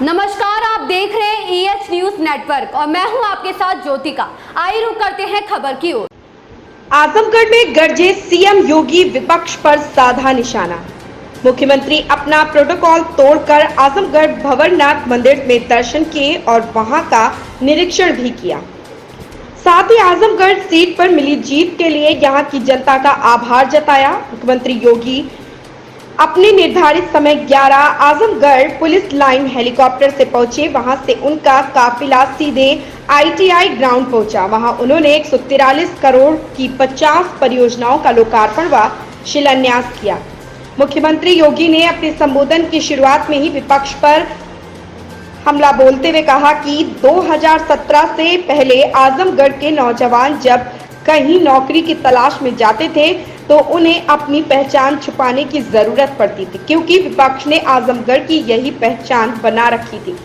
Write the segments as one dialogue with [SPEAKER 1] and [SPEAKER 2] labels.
[SPEAKER 1] नमस्कार, आप देख रहे हैं EH न्यूज नेटवर्क और मैं हूं आपके साथ ज्योतिका। आइए रुक करते हैं खबर की ओर।
[SPEAKER 2] आजमगढ़ में गरजे सीएम योगी, विपक्ष पर साधा निशाना। मुख्यमंत्री अपना प्रोटोकॉल तोड़कर आजमगढ़ भंवरनाथ मंदिर में दर्शन किए और वहां का निरीक्षण भी किया। साथ ही आजमगढ़ सीट पर मिली जीत के लिए यहां की जनता का आभार जताया। मुख्यमंत्री योगी अपने निर्धारित समय 11 आजमगढ़ पुलिस लाइन हेलीकॉप्टर से पहुंचे। वहां से उनका काफिला सीधे ITI ग्राउंड पहुंचा। वहां उन्होंने 143 करोड़ की 50 परियोजनाओं का लोकार्पण व शिलान्यास किया। मुख्यमंत्री योगी ने अपने संबोधन की शुरुआत में ही विपक्ष पर हमला बोलते हुए कहा कि 2017 से पहले आजमगढ़ के नौजवान जब कहीं नौकरी की तलाश में जाते थे तो उन्हें अपनी पहचान छुपाने की जरूरत पड़ती थी, क्योंकि विपक्ष ने आजमगढ़ की यही पहचान बना रखी थी।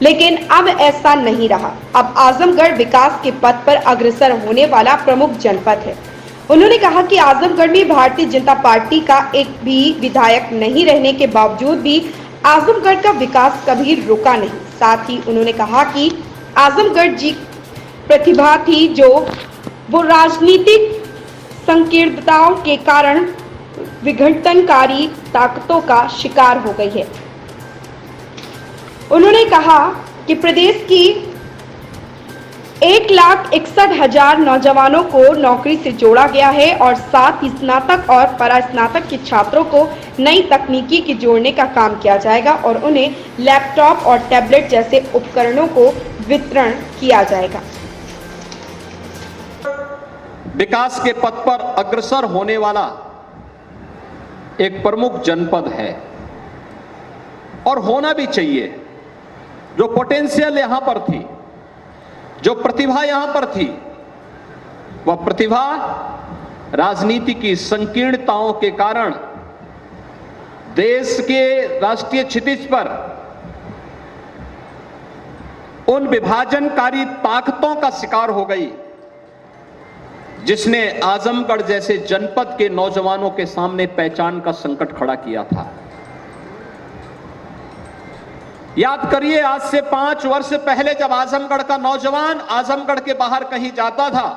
[SPEAKER 2] लेकिन अब ऐसा नहीं रहा। अब आजमगढ़ विकास के पथ पर अग्रसर होने वाला प्रमुख जनपद है। उन्होंने कहा कि आजमगढ़ में भारतीय जनता पार्टी का एक भी विधायक नहीं रहने के बावजूद भी आजमगढ़ का विकास कभी रुका नहीं। साथ ही उन्होंने कहा कि आजमगढ़ जी प्रतिभा थी जो वो राजनीतिक संकीर्णताओं के कारण विघटनकारी ताकतों का शिकार हो गई है। उन्होंने कहा कि प्रदेश की 1,61,000 नौजवानों को नौकरी से जोड़ा गया है और साथ ही स्नातक और परास्नातक के छात्रों को नई तकनीकी के जोड़ने का काम किया जाएगा और उन्हें लैपटॉप और टैबलेट जैसे उपकरणों को वितरण किया जाएगा।
[SPEAKER 3] विकास के पथ पर अग्रसर होने वाला एक प्रमुख जनपद है और होना भी चाहिए। जो पोटेंशियल यहां पर थी, जो प्रतिभा यहां पर थी, वह प्रतिभा राजनीति की संकीर्णताओं के कारण देश के राष्ट्रीय क्षितिज पर उन विभाजनकारी ताकतों का शिकार हो गई, जिसने आजमगढ़ जैसे जनपद के नौजवानों के सामने पहचान का संकट खड़ा किया था। याद करिए, आज से 5 वर्ष पहले जब आजमगढ़ का नौजवान आजमगढ़ के बाहर कहीं जाता था,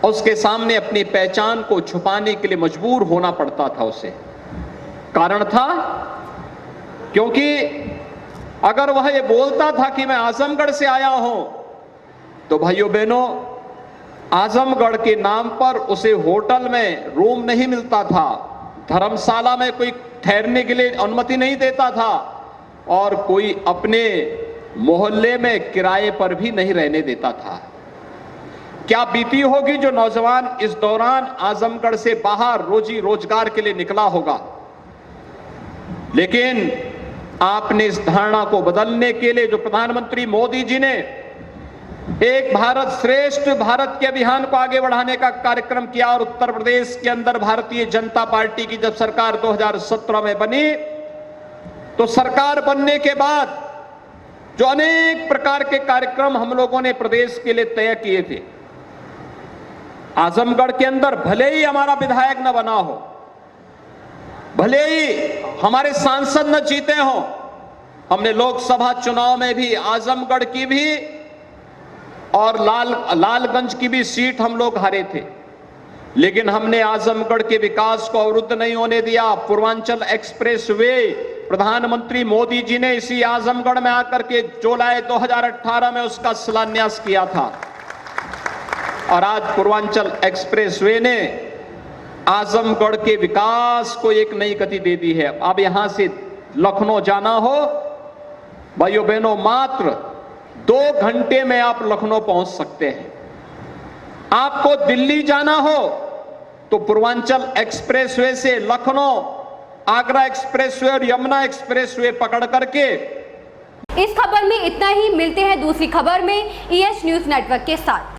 [SPEAKER 3] उसके सामने अपनी पहचान को छुपाने के लिए मजबूर होना पड़ता था उसे। कारण था क्योंकि अगर वह ये बोलता था कि मैं आजमगढ़ से आया हूं, तो भाइयों बहनों, आजमगढ़ के नाम पर उसे होटल में रूम नहीं मिलता था, धर्मशाला में कोई ठहरने के लिए अनुमति नहीं देता था और कोई अपने मोहल्ले में किराए पर भी नहीं रहने देता था। क्या बीती होगी जो नौजवान इस दौरान आजमगढ़ से बाहर रोजी रोजगार के लिए निकला होगा। लेकिन आपने इस धारणा को बदलने के लिए जो प्रधानमंत्री मोदी जी ने एक भारत श्रेष्ठ भारत के अभियान को आगे बढ़ाने का कार्यक्रम किया और उत्तर प्रदेश के अंदर भारतीय जनता पार्टी की जब सरकार 2017 में बनी, तो सरकार बनने के बाद जो अनेक प्रकार के कार्यक्रम हम लोगों ने प्रदेश के लिए तय किए थे, आजमगढ़ के अंदर भले ही हमारा विधायक न बना हो, भले ही हमारे सांसद न जीते हो, हमने लोकसभा चुनाव में भी आजमगढ़ की भी और लालगंज की भी सीट हम लोग हारे थे, लेकिन हमने आजमगढ़ के विकास को अवरुद्ध नहीं होने दिया। पूर्वांचल एक्सप्रेस वे प्रधानमंत्री मोदी जी ने इसी आजमगढ़ में आकर के जुलाई 2018 में उसका शिलान्यास किया था और आज पूर्वांचल एक्सप्रेस वे ने आजमगढ़ के विकास को एक नई गति दे दी है। अब यहां से लखनऊ जाना हो, भाइयों बहनों, मात्र 2 घंटे में आप लखनऊ पहुंच सकते हैं। आपको दिल्ली जाना हो तो पूर्वांचल एक्सप्रेसवे से लखनऊ, आगरा एक्सप्रेसवे और यमुना एक्सप्रेसवे पकड़ करके।
[SPEAKER 1] इस खबर में इतना ही। मिलते हैं दूसरी खबर में EH न्यूज नेटवर्क के साथ।